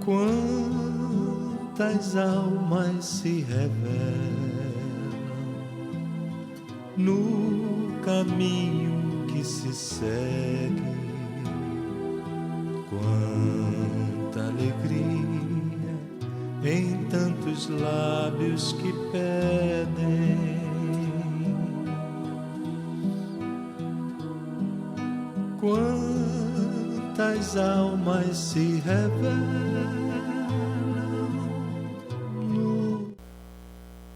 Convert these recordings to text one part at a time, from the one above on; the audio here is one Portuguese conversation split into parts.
Quantas almas se revelam no caminho que se segue, quanta alegria em tantos lábios que pedem, quantas almas se revelam.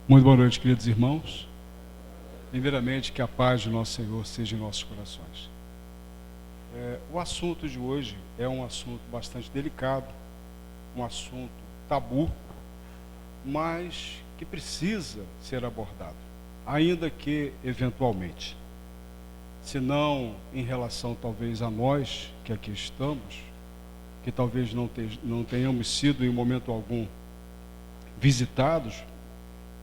Muito boa noite, queridos irmãos. Primeiramente, que a paz de nosso Senhor seja em nossos corações. O assunto de hoje é um assunto bastante delicado, um assunto tabu, mas que precisa ser abordado, ainda que eventualmente. Se não em relação talvez a nós que aqui estamos, que talvez não tenhamos sido em momento algum visitados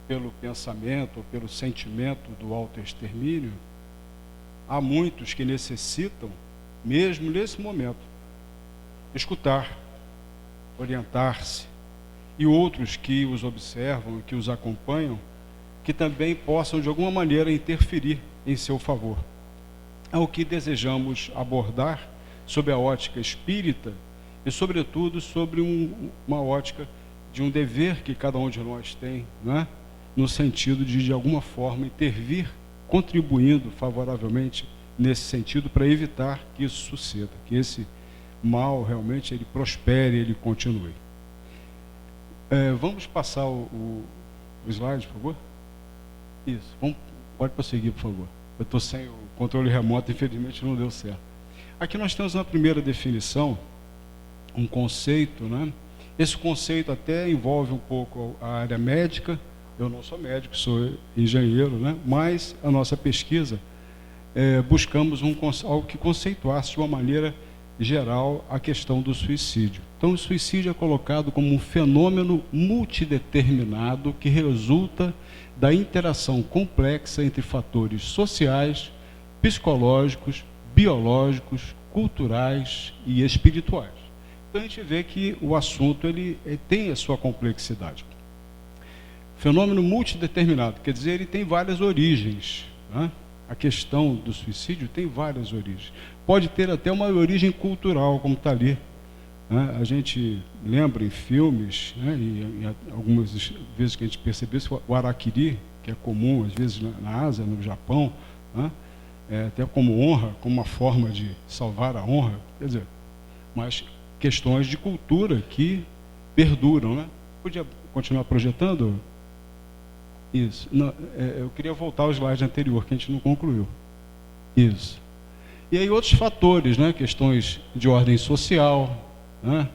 pelo pensamento ou pelo sentimento do autoextermínio, há muitos que necessitam, mesmo nesse momento, escutar, orientar-se, e outros que os observam, que os acompanham, que também possam de alguma maneira interferir em seu favor. É o que desejamos abordar sob a ótica espírita e, sobretudo, sobre uma ótica de um dever que cada um de nós tem, né? No sentido de alguma forma, intervir, contribuindo favoravelmente nesse sentido para evitar que isso suceda, que esse mal realmente ele prospere, ele continue. Vamos passar o slide, por favor? Isso, pode prosseguir, por favor. Eu estou sem o controle remoto, infelizmente não deu certo. Aqui nós temos na primeira definição um conceito, né? Esse conceito até envolve um pouco a área médica. Eu não sou médico, sou engenheiro, né? Mas a nossa pesquisa, buscamos algo que conceituasse de uma maneira geral a questão do suicídio. Então, o suicídio é colocado como um fenômeno multideterminado que resulta da interação complexa entre fatores sociais, psicológicos, biológicos, culturais e espirituais. Então, a gente vê que o assunto ele tem a sua complexidade. Fenômeno multideterminado, quer dizer, ele tem várias origens, né? A questão do suicídio tem várias origens. Pode ter até uma origem cultural, como está ali, né? A gente lembra em filmes, né? E algumas vezes que a gente percebeu o harakiri, que é comum, às vezes, na Ásia, no Japão, né? Até como honra, como uma forma de salvar a honra, quer dizer, mas questões de cultura que perduram, né? Podia continuar projetando? Isso. Não, eu queria voltar ao slide anterior, que a gente não concluiu. Isso. E aí outros fatores, né? Questões de ordem social, né?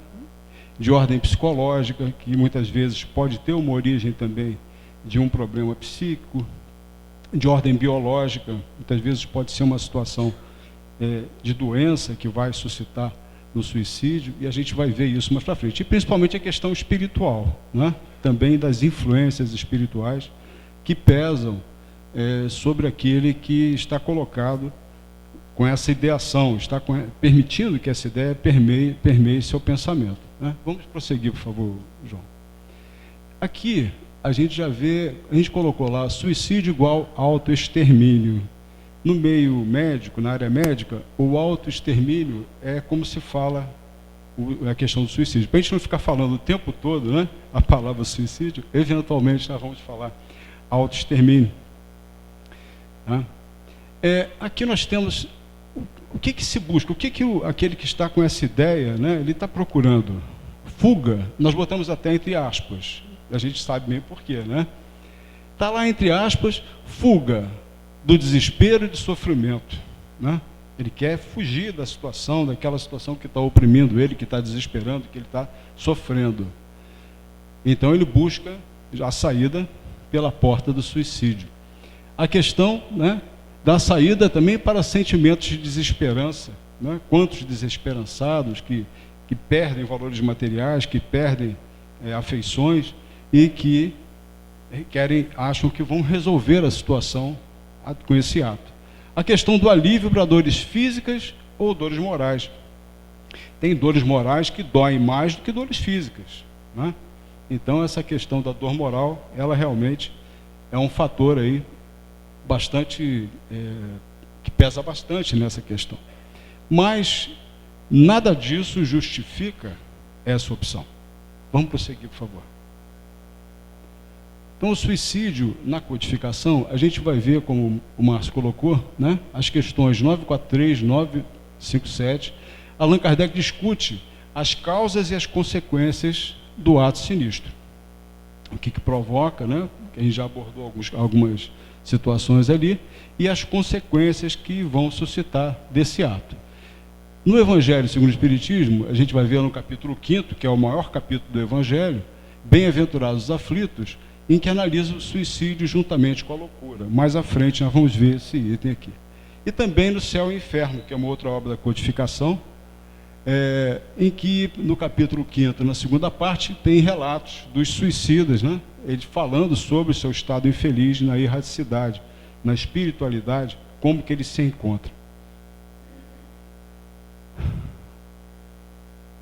De ordem psicológica, que muitas vezes pode ter uma origem também de um problema psíquico, de ordem biológica, muitas vezes pode ser uma situação de doença que vai suscitar no suicídio, e a gente vai ver isso mais para frente. E principalmente a questão espiritual, né? Também das influências espirituais que pesam sobre aquele que está colocado com essa ideação, está permitindo que essa ideia permeie seu pensamento, né? Vamos prosseguir, por favor, João. Aqui a gente já vê, a gente colocou lá suicídio igual autoextermínio. No meio médico, na área médica, o autoextermínio é como se fala a questão do suicídio. Para a gente não ficar falando o tempo todo, né, a palavra suicídio, eventualmente nós vamos falar autoextermínio. Tá? Aqui nós temos o que se busca, aquele que está com essa ideia, né, ele está procurando fuga. Nós botamos até entre aspas, a gente sabe bem por quê, né? Está lá entre aspas, fuga do desespero e do sofrimento, né? Ele quer fugir da situação, daquela situação que está oprimindo ele, que está desesperando, que ele está sofrendo. Então ele busca a saída pela porta do suicídio. A questão, né, da saída também para sentimentos de desesperança, né? Quantos desesperançados que perdem valores materiais, que perdem afeições e que acham que vão resolver a situação com esse ato. a questão do alívio para dores físicas ou dores morais. Tem dores morais que doem mais do que dores físicas, né? Então, essa questão da dor moral, ela realmente é um fator aí bastante, que pesa bastante nessa questão. Mas nada disso justifica essa opção. Vamos prosseguir, por favor. Então, o suicídio na codificação, a gente vai ver, como o Márcio colocou, né, as questões 943, 957. Allan Kardec discute as causas e as consequências do ato sinistro. O que provoca, né, que a gente já abordou algumas situações ali, e as consequências que vão suscitar desse ato. No Evangelho segundo o Espiritismo, a gente vai ver no capítulo 5º, que é o maior capítulo do Evangelho, Bem-aventurados os aflitos, em que analisa o suicídio juntamente com a loucura. Mais à frente nós vamos ver esse item aqui. E também no Céu e Inferno, que é uma outra obra da codificação, em que no capítulo 5º, na segunda parte, tem relatos dos suicidas, né? Eles falando sobre o seu estado infeliz na erraticidade, na espiritualidade, como que eles se encontram.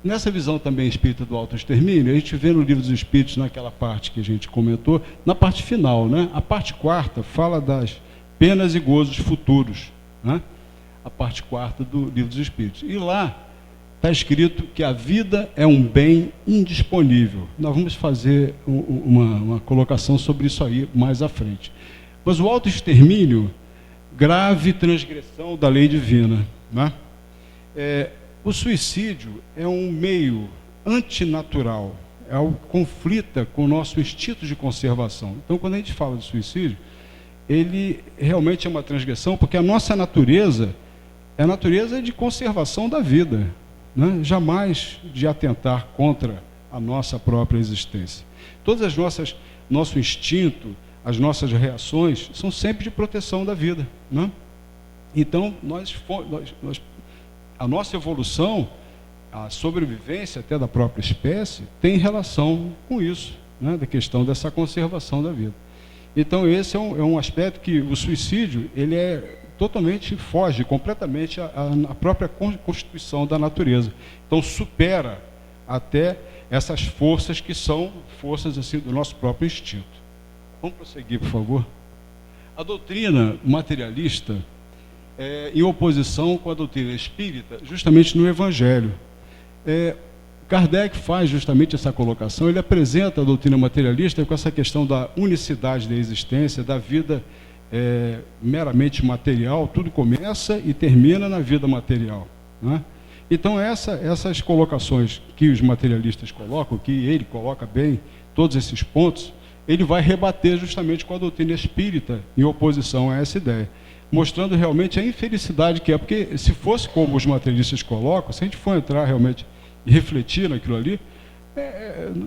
Nessa visão também espírita do autoextermínio, a gente vê no Livro dos Espíritos, naquela parte que a gente comentou, na parte final, né? A parte quarta fala das penas e gozos futuros, né? A parte quarta do Livro dos Espíritos. E lá está escrito que a vida é um bem indisponível. Nós vamos fazer uma colocação sobre isso aí mais à frente. Mas o autoextermínio, grave transgressão da lei divina, né? O suicídio é um meio antinatural, é algo que conflita com o nosso instinto de conservação. Então, quando a gente fala de suicídio, ele realmente é uma transgressão, porque a nossa natureza é a natureza de conservação da vida, né? Jamais de atentar contra a nossa própria existência. Todas as nosso instinto, as nossas reações são sempre de proteção da vida, né? Então, a nossa evolução, a sobrevivência até da própria espécie, tem relação com isso, né, da questão dessa conservação da vida. Então, esse é um aspecto que o suicídio, ele foge completamente à própria constituição da natureza. Então, supera até essas forças que são forças assim, do nosso próprio instinto. Vamos prosseguir, por favor. A doutrina materialista em oposição com a doutrina espírita, justamente no Evangelho. Kardec faz justamente essa colocação, ele apresenta a doutrina materialista com essa questão da unicidade da existência, da vida meramente material, tudo começa e termina na vida material, né? Então, essas colocações que os materialistas colocam, que ele coloca bem, todos esses pontos, ele vai rebater justamente com a doutrina espírita, em oposição a essa ideia, mostrando realmente a infelicidade que é, porque se fosse como os materialistas colocam, se a gente for entrar realmente e refletir naquilo ali,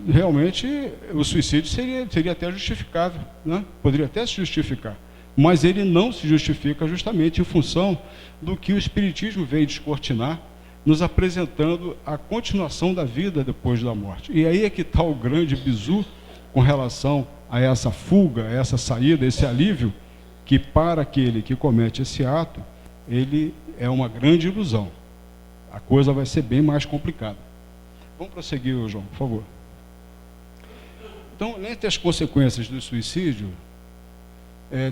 realmente o suicídio seria até justificável, né? Poderia até se justificar, mas ele não se justifica justamente em função do que o Espiritismo veio descortinar, nos apresentando a continuação da vida depois da morte. E aí é que está o grande bizu com relação a essa fuga, a essa saída, esse alívio, que para aquele que comete esse ato, ele é uma grande ilusão. A coisa vai ser bem mais complicada. Vamos prosseguir, João, por favor. Então, entre as consequências do suicídio,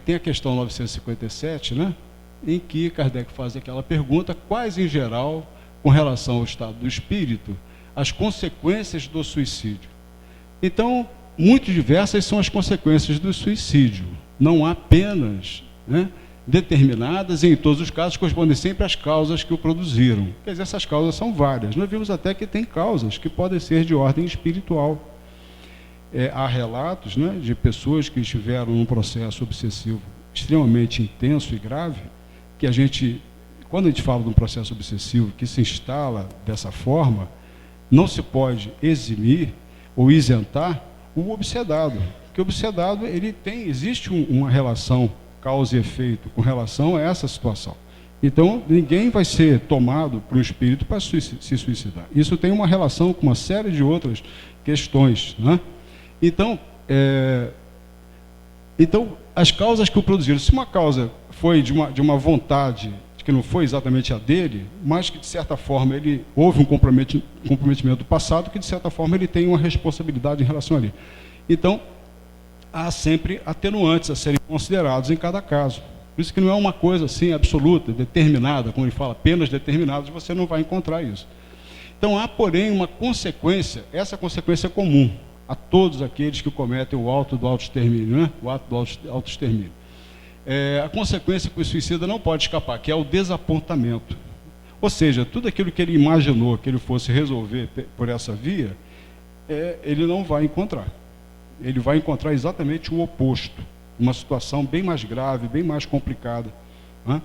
tem a questão 957, né, em que Kardec faz aquela pergunta, quais, em geral, com relação ao estado do espírito, as consequências do suicídio. Então, muito diversas são as consequências do suicídio. Não há penas, né, determinadas, e em todos os casos correspondem sempre às causas que o produziram. Quer dizer, essas causas são várias. Nós vimos até que tem causas que podem ser de ordem espiritual. Há relatos, né, de pessoas que estiveram num processo obsessivo extremamente intenso e grave, que quando a gente fala de um processo obsessivo que se instala dessa forma, não se pode eximir ou isentar o obsedado. Porque o obsedado, existe uma relação causa e efeito com relação a essa situação. Então, ninguém vai ser tomado por um espírito para se suicidar. Isso tem uma relação com uma série de outras questões, né? Então, as causas que o produziram, se uma causa foi de uma vontade que não foi exatamente a dele, mas que, de certa forma, houve um comprometimento do passado que, de certa forma, ele tem uma responsabilidade em relação a ele. Então, há sempre atenuantes a serem considerados em cada caso. Por isso que não é uma coisa assim absoluta, determinada, como ele fala, apenas determinadas, você não vai encontrar isso. Então, há, porém, uma consequência, essa consequência é comum a todos aqueles que cometem o ato do autoextermínio, né? O ato do autoextermínio. A consequência que o suicida não pode escapar, que é o desapontamento. Ou seja, tudo aquilo que ele imaginou que ele fosse resolver por essa via, ele não vai encontrar. Ele vai encontrar exatamente o oposto, uma situação bem mais grave, bem mais complicada, né?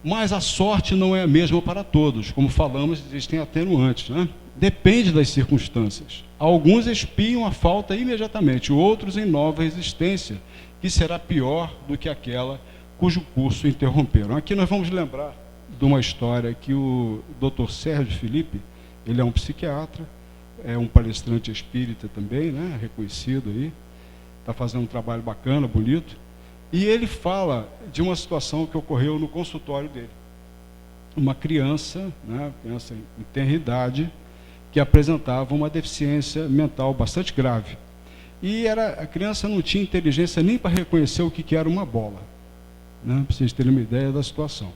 Mas a sorte não é a mesma para todos. Como falamos, existem atenuantes, né? Depende das circunstâncias. Alguns expiam a falta imediatamente, outros em nova resistência, que será pior do que aquela cujo curso interromperam. Aqui nós vamos lembrar de uma história que o Dr. Sérgio Felipe, ele é um psiquiatra, é um palestrante espírita também, né, reconhecido aí, está fazendo um trabalho bacana, bonito, e ele fala de uma situação que ocorreu no consultório dele. Uma criança, né, criança em tenra idade, que apresentava uma deficiência mental bastante grave. E a criança não tinha inteligência nem para reconhecer o que era uma bola, né, para vocês terem uma ideia da situação.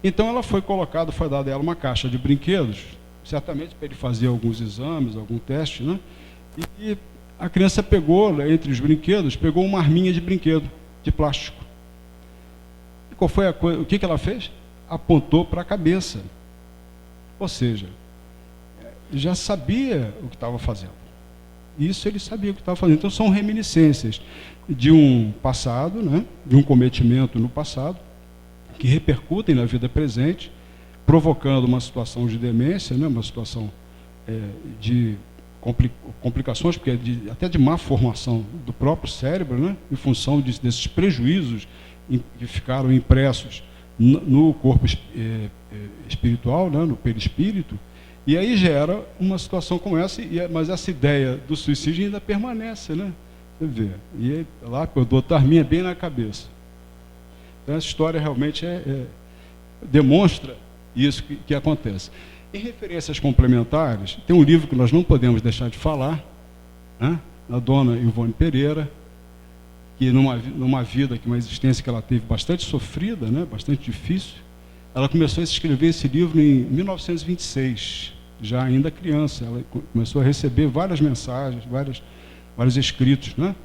Então ela foi dada a ela uma caixa de brinquedos, certamente para ele fazer alguns exames, algum teste, né? E a criança pegou, entre os brinquedos, pegou uma arminha de brinquedo, de plástico. E qual foi o que ela fez? Apontou para a cabeça. Ou seja, já sabia o que estava fazendo. Isso ele sabia o que estava fazendo. Então são reminiscências de um passado, né? De um cometimento no passado, que repercutem na vida presente, provocando uma situação de demência, né? Uma situação de complicações, porque até de má formação do próprio cérebro, né? Em função desses prejuízos que ficaram impressos no corpo espiritual, né? No perispírito, e aí gera uma situação como essa, mas essa ideia do suicídio ainda permanece, né? Você vê, e lá eu dou arminha bem na cabeça. Então essa história realmente demonstra isso que acontece. Em referências complementares, tem um livro que nós não podemos deixar de falar, né, da dona Ivone Pereira, que numa vida, uma existência que ela teve bastante sofrida, né, bastante difícil, ela começou a escrever esse livro em 1926, já ainda criança. Ela começou a receber várias mensagens, vários escritos, né,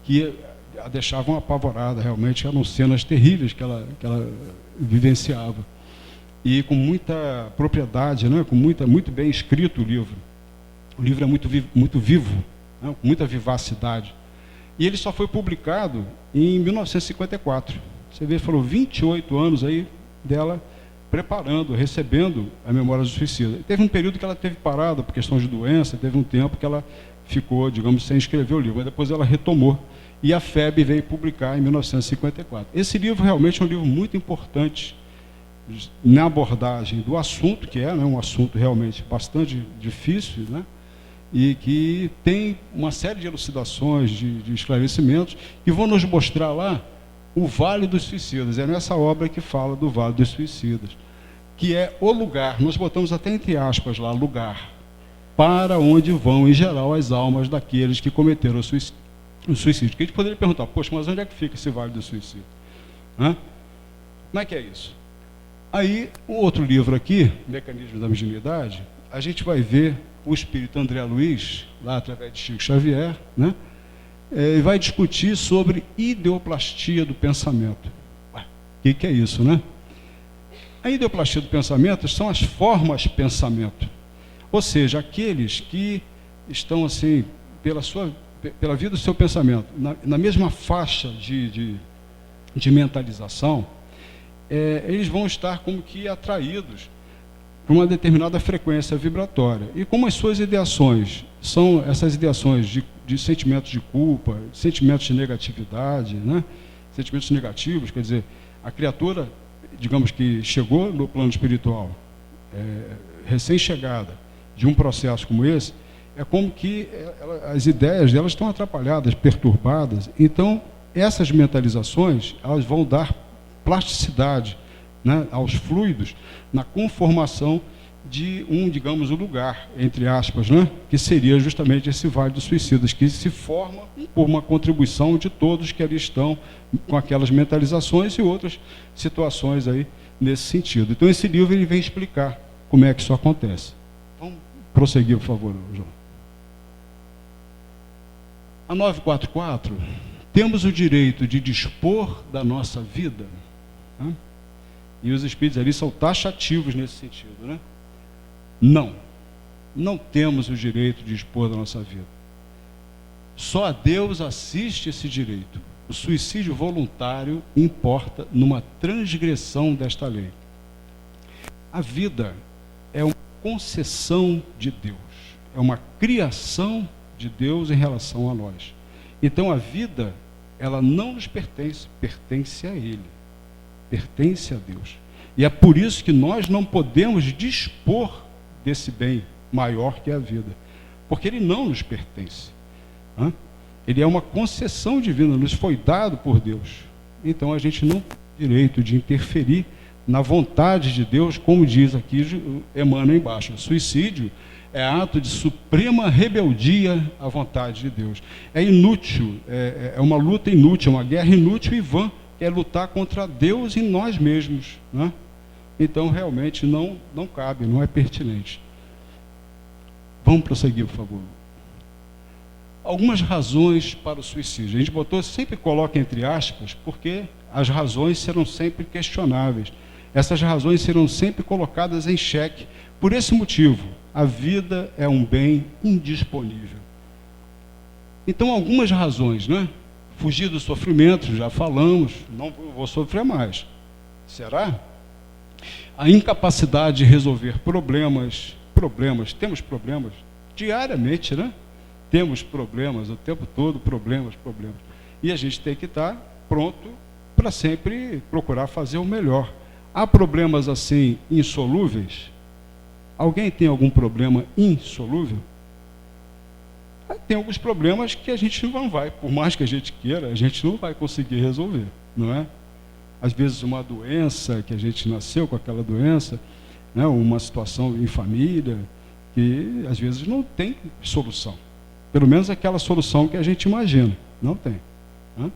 que a deixavam apavorada, realmente eram cenas terríveis que ela vivenciava. E com muita propriedade, né, muito bem escrito o livro. O livro é muito vivo, né, com muita vivacidade. E ele só foi publicado em 1954. Você vê, foram 28 anos aí dela preparando, recebendo a Memória do Suicida. Teve um período que ela teve parada por questão de doença, teve um tempo que ela ficou, digamos, sem escrever o livro, mas depois ela retomou. E a FEB veio publicar em 1954. Esse livro realmente é um livro muito importante na abordagem do assunto, que é, né, um assunto realmente bastante difícil, né, e que tem uma série de elucidações, de esclarecimentos, que vão nos mostrar lá o Vale dos Suicidas. É nessa obra que fala do Vale dos Suicidas, que é o lugar, nós botamos até entre aspas lá, lugar, para onde vão, em geral, as almas daqueles que cometeram o suicídio. Que a gente poderia perguntar, poxa, mas onde é que fica esse Vale do Suicídio? Hã? Como é que é isso? Aí, um outro livro aqui, Mecanismo da Mediunidade, a gente vai ver o espírito André Luiz, lá através de Chico Xavier, né? E vai discutir sobre ideoplastia do pensamento. O que é isso, né? A ideoplastia do pensamento são as formas pensamento. Ou seja, aqueles que estão assim, pela vida do seu pensamento, na mesma faixa de mentalização, eles vão estar como que atraídos por uma determinada frequência vibratória. E como as suas ideações são essas ideações de sentimentos de culpa, sentimentos de negatividade, né? Sentimentos negativos, quer dizer, a criatura, digamos que chegou no plano espiritual, recém-chegada, de um processo como esse, é como que as ideias delas estão atrapalhadas, perturbadas. Então, essas mentalizações, elas vão dar plasticidade, né, aos fluidos, na conformação de digamos, um lugar, entre aspas, né, que seria justamente esse Vale dos Suicidas, que se forma por uma contribuição de todos que ali estão com aquelas mentalizações e outras situações aí nesse sentido. Então, esse livro ele vem explicar como é que isso acontece. Vamos prosseguir, por favor, João. A 944, temos o direito de dispor da nossa vida, né? E os espíritos ali são taxativos nesse sentido, né? Não temos o direito de dispor da nossa vida. Só a Deus assiste esse direito. O suicídio voluntário importa numa transgressão desta lei. A vida é uma concessão de Deus, é uma criação de Deus em relação a nós. Então a vida, ela não nos pertence, pertence a Ele, pertence a Deus. E é por isso que nós não podemos dispor desse bem maior que é a vida, porque ele não nos pertence, né? Ele é uma concessão divina, nos foi dado por Deus. Então a gente não tem direito de interferir na vontade de Deus, como diz aqui Emmanuel embaixo. Suicídio é ato de suprema rebeldia à vontade de Deus. É inútil, é uma luta inútil, é uma guerra inútil e vã, que é lutar contra Deus e nós mesmos, né? Então realmente não cabe, não é pertinente. Vamos prosseguir, por favor. Algumas razões para o suicídio. A gente botou, sempre coloca entre aspas, porque as razões serão sempre questionáveis. Essas razões serão sempre colocadas em xeque. Por esse motivo, a vida é um bem indisponível. Então, algumas razões, né? Fugir do sofrimento, já falamos, não vou sofrer mais. Será? A incapacidade de resolver problemas, temos problemas diariamente, né? Temos problemas o tempo todo, problemas. E a gente tem que estar pronto para sempre procurar fazer o melhor. Há problemas assim insolúveis? Alguém tem algum problema insolúvel? Tem alguns problemas que a gente não vai, por mais que a gente queira, a gente não vai conseguir resolver, não é? Às vezes uma doença, que a gente nasceu com aquela doença, né? Uma situação em família, que às vezes não tem solução. Pelo menos aquela solução que a gente imagina, não tem, né?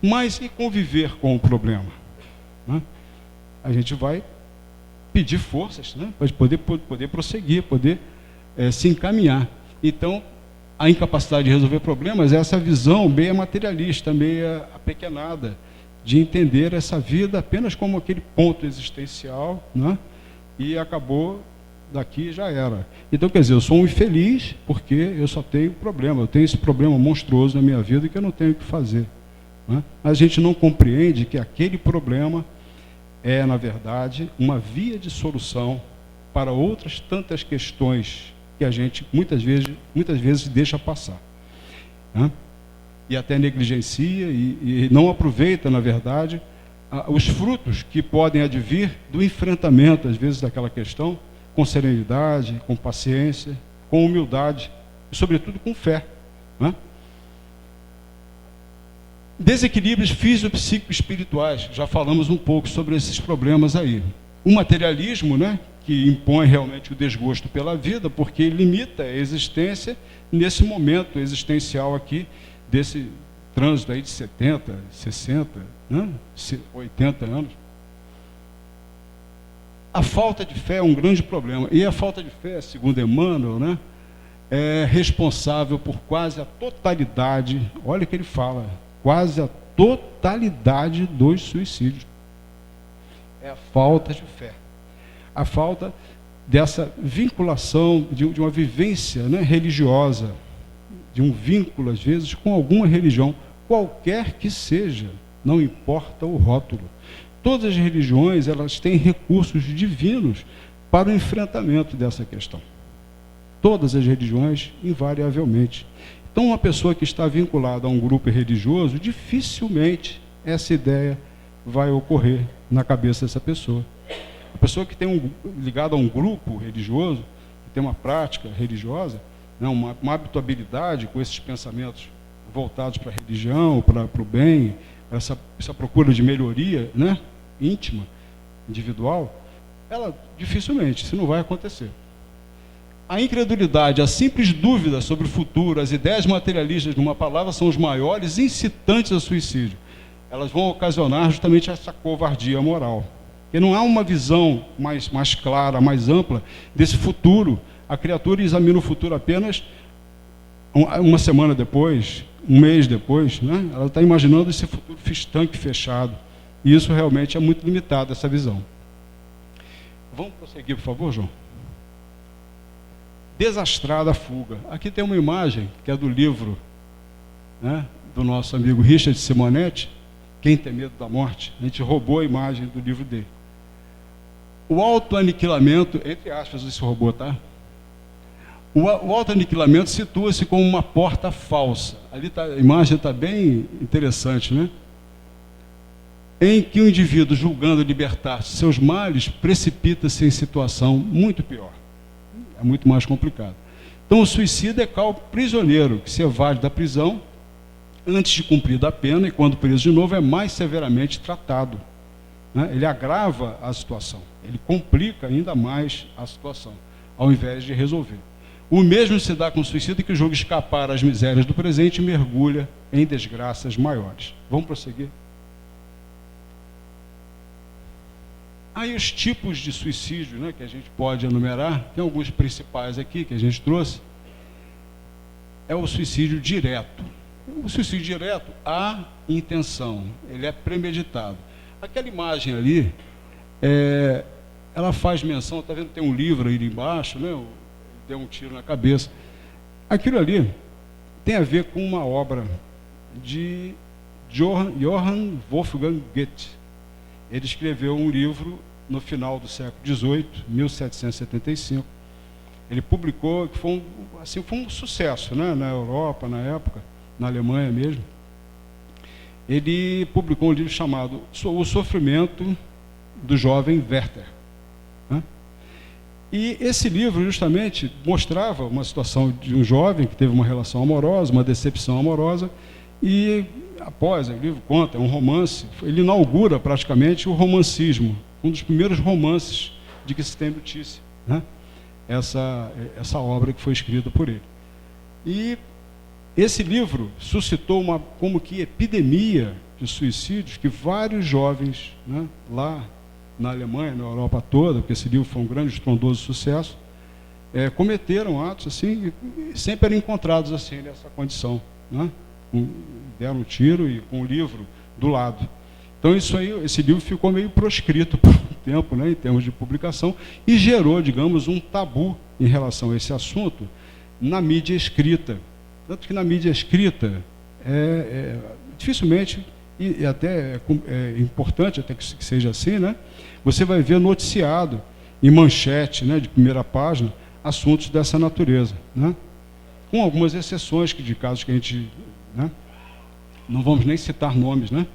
Mas e conviver com o problema, né? A gente vai pedir forças, né? Para poder prosseguir, poder se encaminhar. Então, a incapacidade de resolver problemas é essa visão meia materialista, meia apequenada, de entender essa vida apenas como aquele ponto existencial, né? E acabou, daqui já era. Então, quer dizer, eu sou um infeliz porque eu só tenho problema, eu tenho esse problema monstruoso na minha vida que eu não tenho o que fazer, né? A gente não compreende que aquele problema é, na verdade, uma via de solução para outras tantas questões que a gente muitas vezes deixa passar, né? E até negligencia e não aproveita, na verdade, os frutos que podem advir do enfrentamento, às vezes, daquela questão, com serenidade, com paciência, com humildade e, sobretudo, com fé, né? Desequilíbrios físico-psico-espirituais, já falamos um pouco sobre esses problemas aí. O materialismo, né, que impõe realmente o desgosto pela vida, porque limita a existência nesse momento existencial aqui, desse trânsito aí de 70, 60, né, 80 anos. A falta de fé é um grande problema. E a falta de fé, segundo Emmanuel, né, é responsável por quase a totalidade, olha o que ele fala, quase a totalidade dos suicídios. É a falta de fé. A falta dessa vinculação, de uma vivência, né, religiosa, de um vínculo, às vezes, com alguma religião, qualquer que seja, não importa o rótulo. Todas as religiões, elas têm recursos divinos para o enfrentamento dessa questão. Todas as religiões, invariavelmente. Então, uma pessoa que está vinculada a um grupo religioso, dificilmente essa ideia vai ocorrer na cabeça dessa pessoa. A pessoa que tem ligada a um grupo religioso, que tem uma prática religiosa, né, uma habituabilidade com esses pensamentos voltados para a religião, para o bem, para essa procura de melhoria, né, íntima, individual, ela dificilmente, isso não vai acontecer. A incredulidade, a simples dúvida sobre o futuro, as ideias materialistas, numa palavra, são os maiores incitantes ao suicídio. Elas vão ocasionar justamente essa covardia moral. Porque não há uma visão mais clara, mais ampla desse futuro. A criatura examina o futuro apenas uma semana depois, um mês depois, né? Ela está imaginando esse futuro estanque, fechado. E isso realmente é muito limitado, essa visão. Vamos prosseguir, por favor, João? Desastrada a fuga. Aqui tem uma imagem que é do livro, né, do nosso amigo Richard Simonetti, Quem Tem Medo da Morte. A gente roubou a imagem do livro dele. O autoaniquilamento, entre aspas, esse robô, tá? O autoaniquilamento situa-se como uma porta falsa. Ali tá, a imagem está bem interessante, né? Em que o indivíduo, julgando libertar-se de seus males, precipita-se em situação muito pior. É muito mais complicado. Então, o suicida é tal prisioneiro que se evade da prisão antes de cumprir a pena e, quando preso de novo, é mais severamente tratado, né? Ele agrava a situação, ele complica ainda mais a situação, ao invés de resolver. O mesmo se dá com o suicida que julga escapar às misérias do presente e mergulha em desgraças maiores. Vamos prosseguir? Aí os tipos de suicídio, né, que a gente pode enumerar, tem alguns principais aqui que a gente trouxe. É o suicídio direto. O suicídio direto, há intenção, ele é premeditado. Aquela imagem ali, ela faz menção, está vendo, tem um livro aí embaixo, né, deu um tiro na cabeça. Aquilo ali tem a ver com uma obra de Johann Wolfgang Goethe. Ele escreveu um livro no final do século XVIII, 1775. Ele publicou, que foi um sucesso, né, na Europa, na época, na Alemanha mesmo. Ele publicou um livro chamado O Sofrimento do Jovem Werther, né? E esse livro justamente mostrava uma situação de um jovem que teve uma relação amorosa, uma decepção amorosa, e após, o livro conta, é um romance, ele inaugura praticamente o romancismo, um dos primeiros romances de que se tem notícia, né? Essa obra que foi escrita por ele. E esse livro suscitou uma como que epidemia de suicídios, que vários jovens, né, lá na Alemanha, na Europa toda, porque esse livro foi um grande, estrondoso sucesso, cometeram atos assim, e sempre eram encontrados assim, nessa condição, né? Deram um tiro e com o livro do lado. Então esse livro ficou meio proscrito por um tempo, né, em termos de publicação, e gerou, digamos, um tabu em relação a esse assunto na mídia escrita. Tanto que na mídia escrita, dificilmente, e até é importante até que seja assim, né, você vai ver noticiado em manchete, né, de primeira página, assuntos dessa natureza, né, com algumas exceções de casos que a gente, né, não vamos nem citar nomes, né?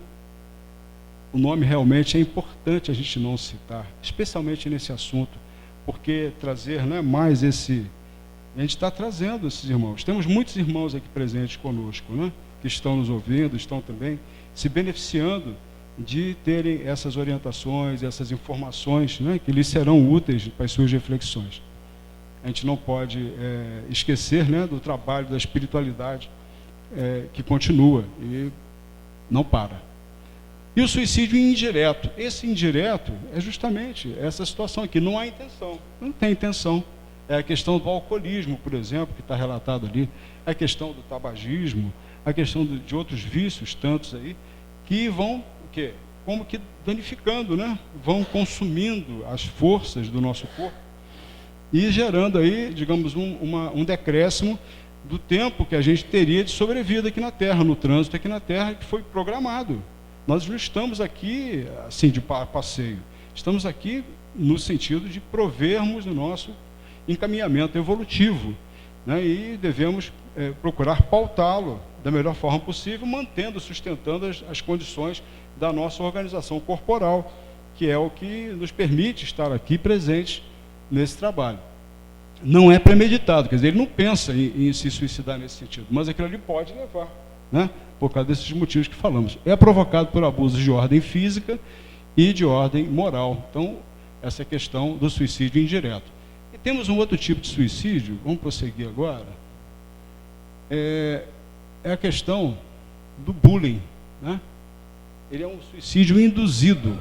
O nome realmente é importante a gente não citar, especialmente nesse assunto, porque trazer, né, mais esse... A gente está trazendo esses irmãos. Temos muitos irmãos aqui presentes conosco, né, que estão nos ouvindo, estão também se beneficiando de terem essas orientações, essas informações, né, que lhes serão úteis para as suas reflexões. A gente não pode esquecer, né, do trabalho da espiritualidade, que continua e não para. E o suicídio indireto. Esse indireto é justamente essa situação aqui. Não há intenção, não tem intenção. É a questão do alcoolismo, por exemplo, que está relatado ali. É a questão do tabagismo, a questão de outros vícios, tantos aí, que vão, como que danificando, né? Vão consumindo as forças do nosso corpo e gerando aí, digamos, um decréscimo do tempo que a gente teria de sobrevida aqui na Terra, no trânsito aqui na Terra, que foi programado. Nós não estamos aqui assim de passeio, estamos aqui no sentido de provermos o nosso encaminhamento evolutivo, né? E devemos procurar pautá-lo da melhor forma possível, sustentando as condições da nossa organização corporal, que é o que nos permite estar aqui presentes nesse trabalho. Não é premeditado, quer dizer, ele não pensa em se suicidar nesse sentido, mas aquilo ali pode levar né? Por causa desses motivos que falamos. É provocado por abusos de ordem física e de ordem moral. Então, essa é a questão do suicídio indireto. E temos um outro tipo de suicídio, vamos prosseguir agora, é a questão do bullying, né? Ele é um suicídio induzido,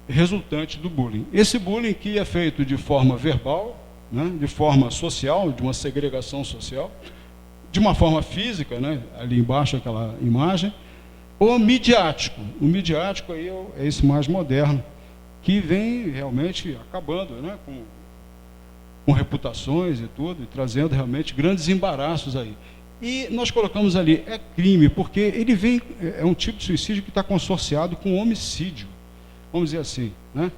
resultante do bullying. Esse bullying que é feito de forma verbal, né? De forma social, de uma segregação social, de uma forma física, né? Ali embaixo aquela imagem, ou midiático. O midiático aí é esse mais moderno, que vem realmente acabando, né? Com reputações e tudo, e trazendo realmente grandes embaraços aí. E nós colocamos ali, é crime, porque ele vem, é um tipo de suicídio que está consorciado com homicídio, vamos dizer assim, né?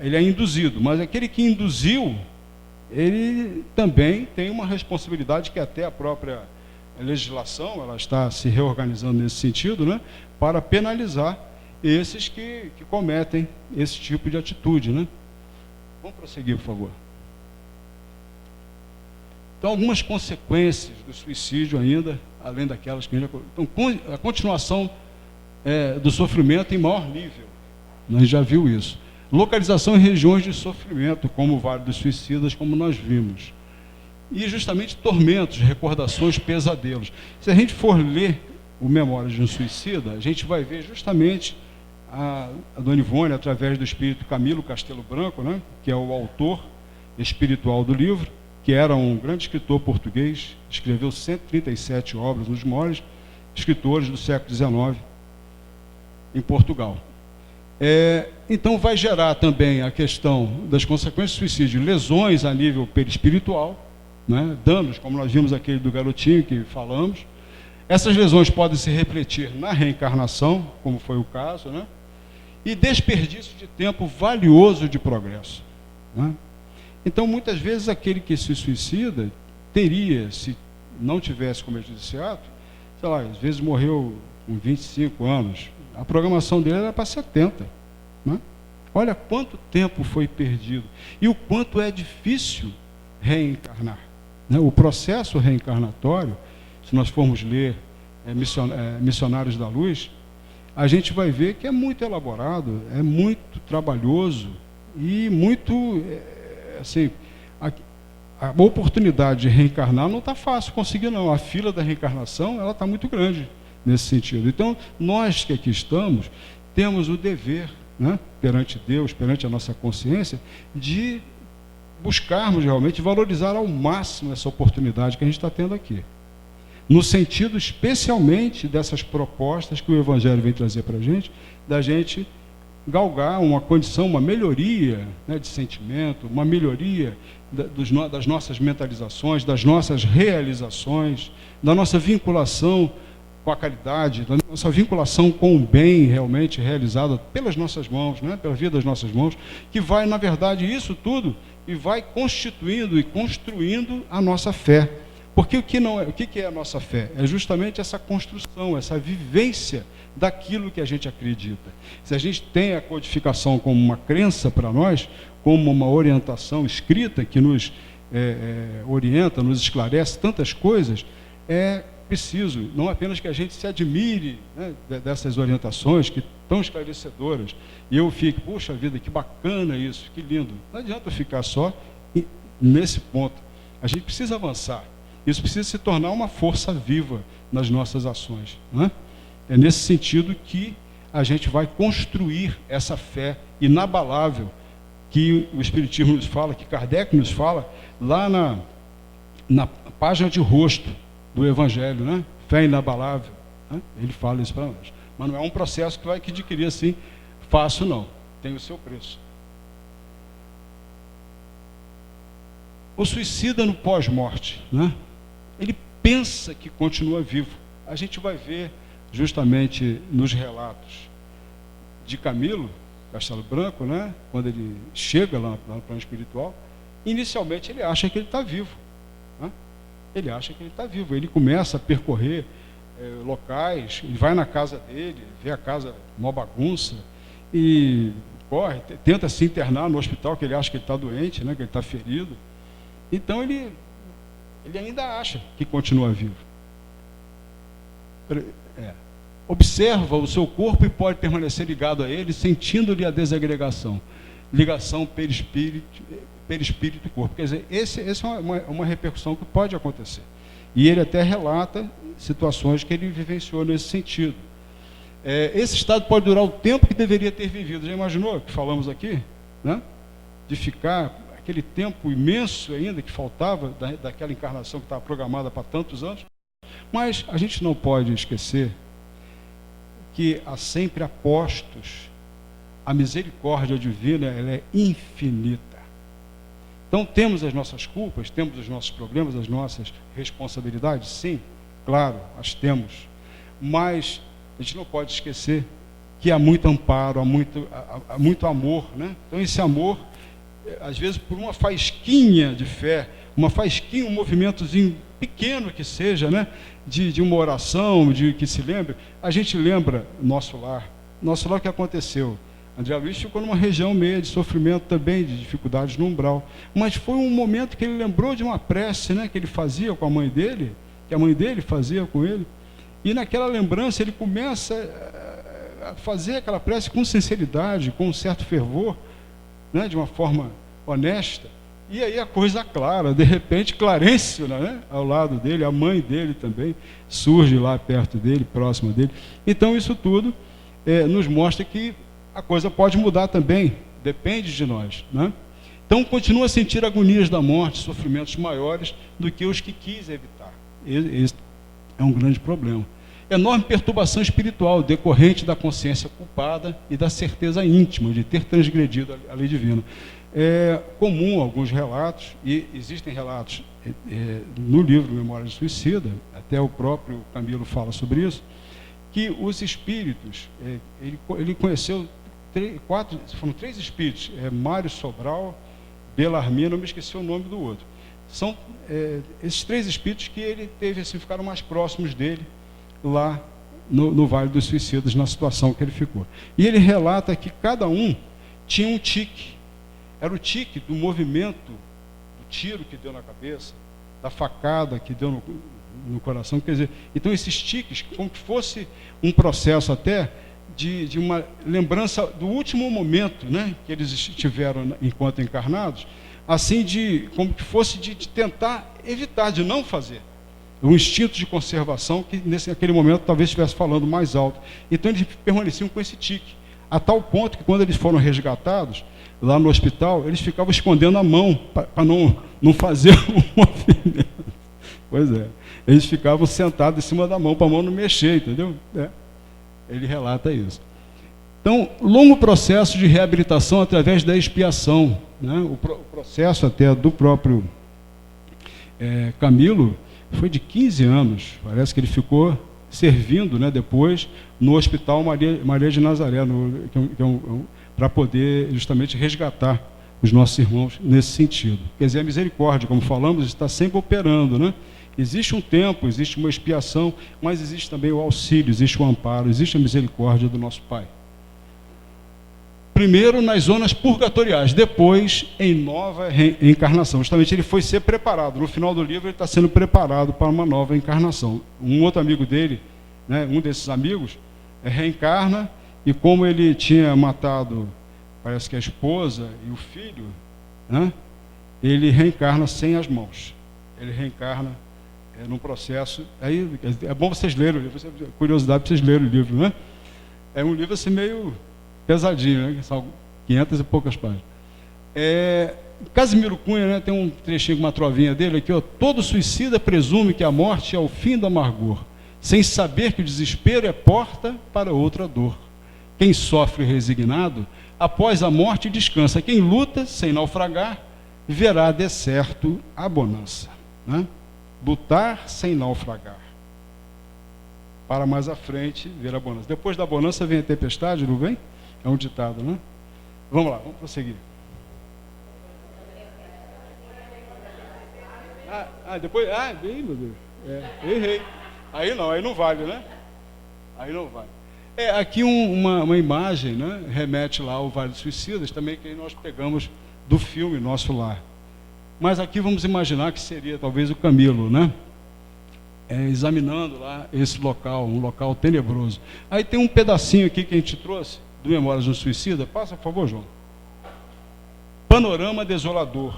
Ele é induzido, mas aquele que induziu, ele também tem uma responsabilidade que até a própria legislação, ela está se reorganizando nesse sentido, né? Para penalizar esses que cometem esse tipo de atitude, né? Vamos prosseguir, por favor. Então, algumas consequências do suicídio ainda, além daquelas que a gente já... Então, a continuação do sofrimento em maior nível. A gente já viu isso. Localização em regiões de sofrimento, como o Vale dos Suicidas, como nós vimos. E justamente tormentos, recordações, pesadelos. Se a gente for ler o Memórias de um Suicida, a gente vai ver justamente a Dona Ivone, através do espírito Camilo Castelo Branco, né, que é o autor espiritual do livro, que era um grande escritor português, escreveu 137 obras, um dos maiores escritores do século XIX em Portugal. Então vai gerar também a questão das consequências do suicídio, lesões a nível perispiritual, né, danos, como nós vimos aquele do garotinho que falamos. Essas lesões podem se refletir na reencarnação, como foi o caso, né, e desperdício de tempo valioso de progresso, né? Então, muitas vezes, aquele que se suicida teria, se não tivesse cometido esse ato, sei lá, às vezes morreu com 25 anos, a programação dele era para 70. Né? Olha quanto tempo foi perdido e o quanto é difícil reencarnar. Né? O processo reencarnatório, se nós formos ler Missionários da Luz, a gente vai ver que é muito elaborado, é muito trabalhoso e muito... assim, a oportunidade de reencarnar não está fácil conseguir, não. A fila da reencarnação, ela está muito grande nesse sentido. Então, nós que aqui estamos, temos o dever, né, perante Deus, perante a nossa consciência, de buscarmos realmente valorizar ao máximo essa oportunidade que a gente está tendo aqui. No sentido, especialmente, dessas propostas que o Evangelho vem trazer para a gente, da gente galgar uma condição, uma melhoria, né, de sentimento, uma melhoria das nossas mentalizações, das nossas realizações, da nossa vinculação com a caridade, da nossa vinculação com o bem realmente realizado pelas nossas mãos, né, pela vida das nossas mãos, que vai, na verdade, isso tudo, e vai constituindo e construindo a nossa fé. Porque o que é a nossa fé? É justamente essa construção, essa vivência daquilo que a gente acredita. Se a gente tem a codificação como uma crença para nós, como uma orientação escrita que nos orienta, nos esclarece tantas coisas, é preciso, não apenas que a gente se admire, né, dessas orientações que tão esclarecedoras, e eu fique, puxa vida, que bacana isso, que lindo. Não adianta ficar só nesse ponto. A gente precisa avançar. Isso precisa se tornar uma força viva nas nossas ações, né? É nesse sentido que a gente vai construir essa fé inabalável que o Espiritismo nos fala, que Kardec nos fala, lá na página de rosto do Evangelho, né? Fé inabalável, né? Ele fala isso para nós. Mas não é um processo que vai adquirir assim fácil, não. Tem o seu preço. O suicida no pós-morte, né? Ele pensa que continua vivo. A gente vai ver justamente nos relatos de Camilo Castelo Branco, né? Quando ele chega lá no plano espiritual, inicialmente ele acha que ele está vivo, né? Ele acha que ele está vivo. Ele começa a percorrer locais, ele vai na casa dele, vê a casa uma bagunça e corre, tenta se internar no hospital, que ele acha que ele está doente, né? Que ele está ferido. Então ele ainda acha que continua vivo. observa o seu corpo e pode permanecer ligado a ele, sentindo-lhe a desagregação, ligação perispírito e corpo. Quer dizer, essa é uma repercussão que pode acontecer. E ele até relata situações que ele vivenciou nesse sentido. Esse estado pode durar o tempo que deveria ter vivido. Já imaginou que falamos aqui, né? De ficar aquele tempo imenso ainda que faltava daquela encarnação que estava programada para tantos anos? Mas a gente não pode esquecer que há sempre apostos, a misericórdia divina, ela é infinita. Então temos as nossas culpas, temos os nossos problemas, as nossas responsabilidades, sim, claro, as temos, mas a gente não pode esquecer que há muito amparo, há muito amor, né? Então esse amor, às vezes por uma faísquinha de fé, uma faísquinha, um movimentozinho pequeno que seja, né? De uma oração, de que se lembre, a gente lembra nosso lar, o que aconteceu. André Luiz ficou numa região meio de sofrimento também, de dificuldades no umbral, mas foi um momento que ele lembrou de uma prece, né, que ele fazia com a mãe dele, que a mãe dele fazia com ele, e naquela lembrança ele começa a fazer aquela prece com sinceridade, com um certo fervor, né, de uma forma honesta, e aí a coisa clara, de repente Clarencio, né, ao lado dele, a mãe dele também, surge lá perto dele, próxima dele. Então isso tudo nos mostra que a coisa pode mudar também, depende de nós, né? Então continua a sentir agonias da morte, sofrimentos maiores do que os que quis evitar. Esse é um grande problema. Enorme perturbação espiritual decorrente da consciência culpada e da certeza íntima de ter transgredido a lei divina. É comum alguns relatos, e existem relatos no livro Memórias de Suicida, até o próprio Camilo fala sobre isso, que os espíritos, ele conheceu foram três espíritos, Mário Sobral, Belarmino, eu me esqueci o nome do outro. São esses três espíritos que ele teve, assim, ficaram mais próximos dele, lá no Vale dos Suicidas, na situação que ele ficou. E ele relata que cada um tinha um tique. Era o tique do movimento, do tiro que deu na cabeça, da facada que deu no coração. Quer dizer, então esses tiques, como que fosse um processo até de uma lembrança do último momento, né, que eles estiveram enquanto encarnados, assim, como que fosse de tentar evitar, de não fazer. Um instinto de conservação que naquele momento talvez estivesse falando mais alto. Então eles permaneciam com esse tique, a tal ponto que quando eles foram resgatados, lá no hospital, eles ficavam escondendo a mão para não fazer um movimento. Pois é, eles ficavam sentados em cima da mão, para a mão não mexer, entendeu? Ele relata isso. Então, longo processo de reabilitação através da expiação, né? O processo até do próprio Camilo foi de 15 anos, parece que ele ficou servindo, né, depois no Hospital Maria de Nazaré, para poder justamente resgatar os nossos irmãos nesse sentido. Quer dizer, a misericórdia, como falamos, está sempre operando, né? Existe um tempo, existe uma expiação, mas existe também o auxílio, existe o amparo, existe a misericórdia do nosso Pai. Primeiro nas zonas purgatoriais, depois em nova reencarnação. Justamente ele foi ser preparado. No final do livro ele está sendo preparado para uma nova encarnação. Um outro amigo dele, né, um desses amigos, reencarna, e como ele tinha matado, parece que a esposa e o filho, né, ele reencarna sem as mãos. Ele reencarna num processo. Aí é bom vocês lerem o livro, curiosidade para vocês lerem o livro, né? É um livro assim meio pesadinho, né? São 500 e poucas páginas. Casimiro Cunha, né, tem um trechinho com uma trovinha dele aqui, ó. Todo suicida presume que a morte é o fim do amargor, sem saber que o desespero é porta para outra dor. Quem sofre resignado, após a morte descansa. Quem luta sem naufragar, verá de certo a bonança, né? Lutar sem naufragar, para mais à frente ver a bonança. Depois da bonança vem a tempestade, não vem? É um ditado, né? Vamos lá, vamos prosseguir. Depois, bem, meu Deus, errei. Aí não vale, né? Aí não vale. Aqui uma imagem, né? Remete lá ao Vale dos Suicidas, também que nós pegamos do filme Nosso Lar. Mas aqui vamos imaginar que seria talvez o Camilo, né? examinando lá esse local, um local tenebroso. Aí tem um pedacinho aqui que a gente trouxe, do Memórias de um Suicida. Passa, por favor, João. Panorama desolador.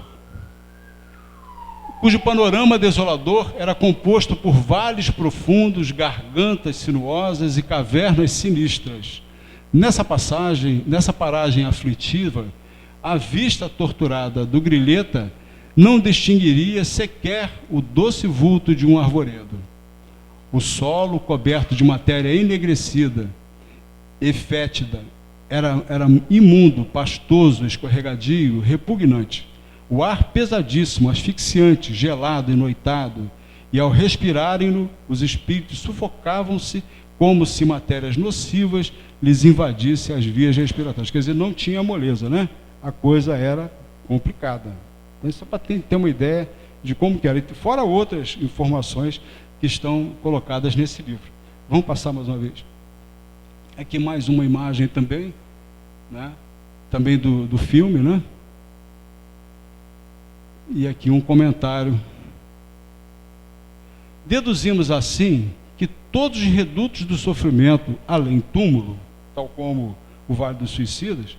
Cujo panorama desolador era composto por vales profundos, gargantas sinuosas e cavernas sinistras. Nessa paragem aflitiva, a vista torturada do Grilheta não distinguiria sequer o doce vulto de um arvoredo. O solo, coberto de matéria enegrecida e fétida, era imundo, pastoso, escorregadio, repugnante. O ar pesadíssimo, asfixiante, gelado e noitado, e ao respirarem-no, os espíritos sufocavam-se como se matérias nocivas lhes invadissem as vias respiratórias. Quer dizer, não tinha moleza, né? A coisa era complicada. Então, só para ter uma ideia de como que era. E fora outras informações que estão colocadas nesse livro. Vamos passar mais uma vez. Aqui mais uma imagem também, né? Também do filme, né? E aqui um comentário. Deduzimos assim que todos os redutos do sofrimento, além túmulo, tal como o Vale dos Suicidas,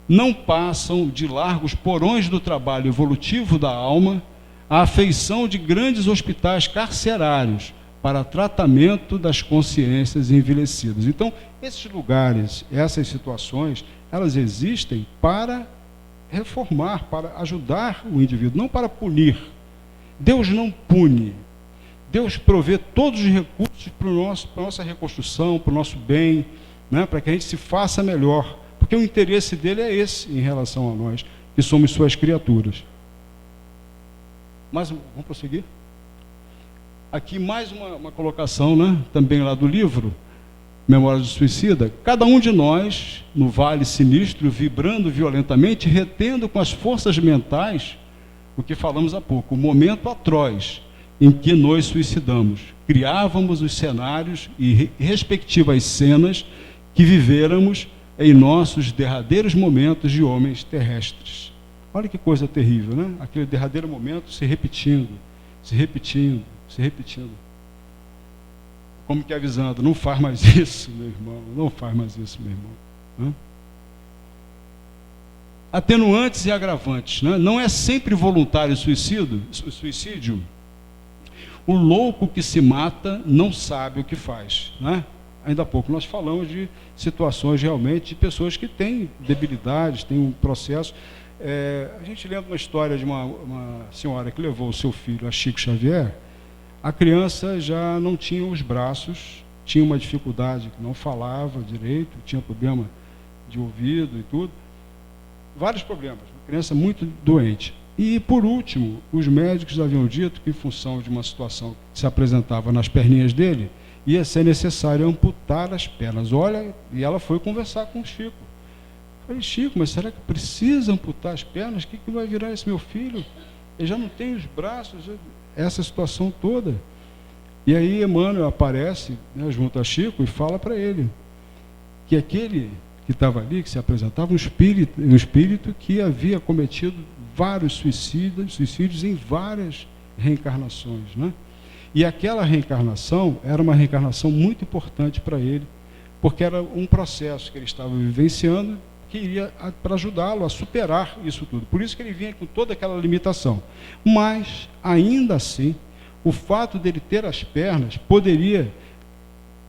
não passam de largos porões do trabalho evolutivo da alma à afeição de grandes hospitais carcerários para tratamento das consciências envelhecidas. Então, esses lugares, essas situações, elas existem para reformar, para ajudar o indivíduo, não para punir. Deus não pune. Deus provê todos os recursos para a nossa reconstrução, para o nosso bem, né, para que a gente se faça melhor. Porque o interesse dele é esse em relação a nós, que somos suas criaturas. Mas vamos prosseguir? Aqui mais uma colocação, né, também lá do livro, Memórias do Suicida. Cada um de nós, no vale sinistro, vibrando violentamente, retendo com as forças mentais o que falamos há pouco, o momento atroz em que nos suicidamos. Criávamos os cenários e respectivas cenas que vivêramos em nossos derradeiros momentos de homens terrestres. Olha que coisa terrível, né? Aquele derradeiro momento se repetindo, se repetindo, se repetindo. Como que avisando, não faz mais isso, meu irmão, não faz mais isso, meu irmão. Né? Atenuantes e agravantes, né? Não é sempre voluntário o suicídio. O louco que se mata não sabe o que faz, né? Ainda há pouco nós falamos de situações realmente de pessoas que têm debilidades, têm um processo. A gente lembra uma história de uma senhora que levou o seu filho a Chico Xavier. A criança já não tinha os braços, tinha uma dificuldade, não falava direito, tinha problema de ouvido e tudo. Vários problemas, uma criança muito doente. E, por último, os médicos haviam dito que, em função de uma situação que se apresentava nas perninhas dele, ia ser necessário amputar as pernas. Olha, e ela foi conversar com o Chico. Falei, Chico, mas será que precisa amputar as pernas? O que vai virar esse meu filho? Ele já não tem os braços, essa situação toda. E aí Emmanuel aparece, né, junto a Chico, e fala para ele que aquele que estava ali, que se apresentava, um espírito que havia cometido vários suicídios em várias reencarnações, né? E aquela reencarnação era uma reencarnação muito importante para ele, porque era um processo que ele estava vivenciando que iria para ajudá-lo a superar isso tudo. Por isso que ele vinha com toda aquela limitação. Mas, ainda assim, o fato dele ter as pernas poderia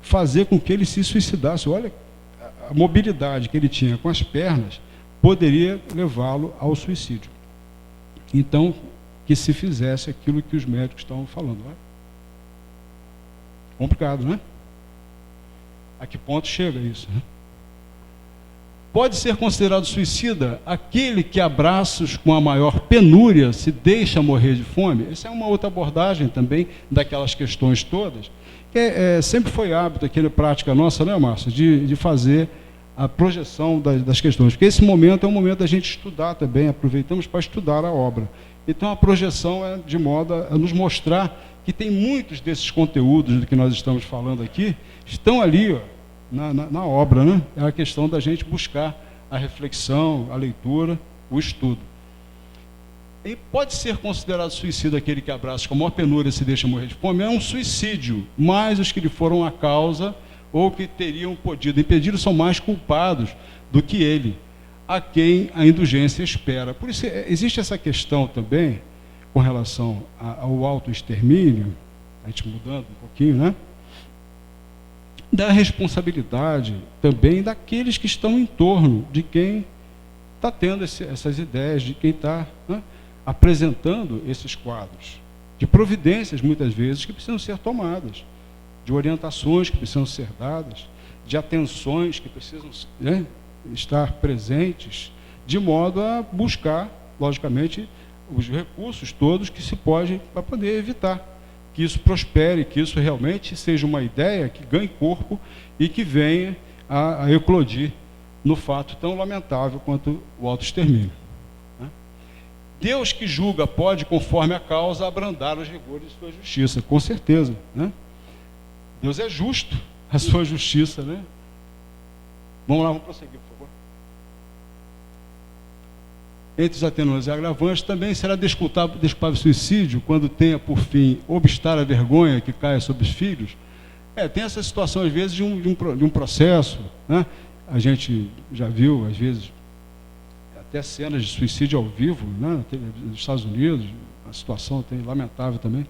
fazer com que ele se suicidasse. Olha, a mobilidade que ele tinha com as pernas poderia levá-lo ao suicídio. Então, que se fizesse aquilo que os médicos estavam falando. Olha. Complicado, né? A que ponto chega isso, né? Pode ser considerado suicida aquele que a braços com a maior penúria se deixa morrer de fome? Essa é uma outra abordagem também daquelas questões todas, que sempre foi hábito aqui na prática nossa, né, Márcio, de fazer a projeção das questões, porque esse momento é um momento da gente estudar também, aproveitamos para estudar a obra. Então a projeção é de modo a nos mostrar que tem muitos desses conteúdos do que nós estamos falando aqui, estão ali, ó, na obra, né? É a questão da gente buscar a reflexão, a leitura, o estudo. E pode ser considerado suicida aquele que abraça com a maior penúria se deixa morrer de fome, é um suicídio, mas os que lhe foram a causa ou que teriam podido impedir são mais culpados do que ele, a quem a indulgência espera. Por isso existe essa questão também com relação ao autoextermínio, a gente mudando um pouquinho, né? Da responsabilidade também daqueles que estão em torno de quem está tendo essas ideias, de quem está, né, apresentando esses quadros, de providências, muitas vezes, que precisam ser tomadas, de orientações que precisam ser dadas, de atenções que precisam, né, estar presentes, de modo a buscar, logicamente, os recursos todos que se pode para poder evitar que isso prospere, que isso realmente seja uma ideia que ganhe corpo e que venha a eclodir no fato tão lamentável quanto o autoextermínio. Deus que julga pode, conforme a causa, abrandar os rigores de sua justiça, com certeza, né? Deus é justo, a sua justiça, né? Vamos lá, vamos prosseguir, por favor. Entre os atenuantes e agravantes, também será desculpável o suicídio quando tenha, por fim, obstar a vergonha que caia sobre os filhos. Tem essa situação, às vezes, de um processo, né? A gente já viu, às vezes, até cenas de suicídio ao vivo, né, nos Estados Unidos, a situação lamentável também.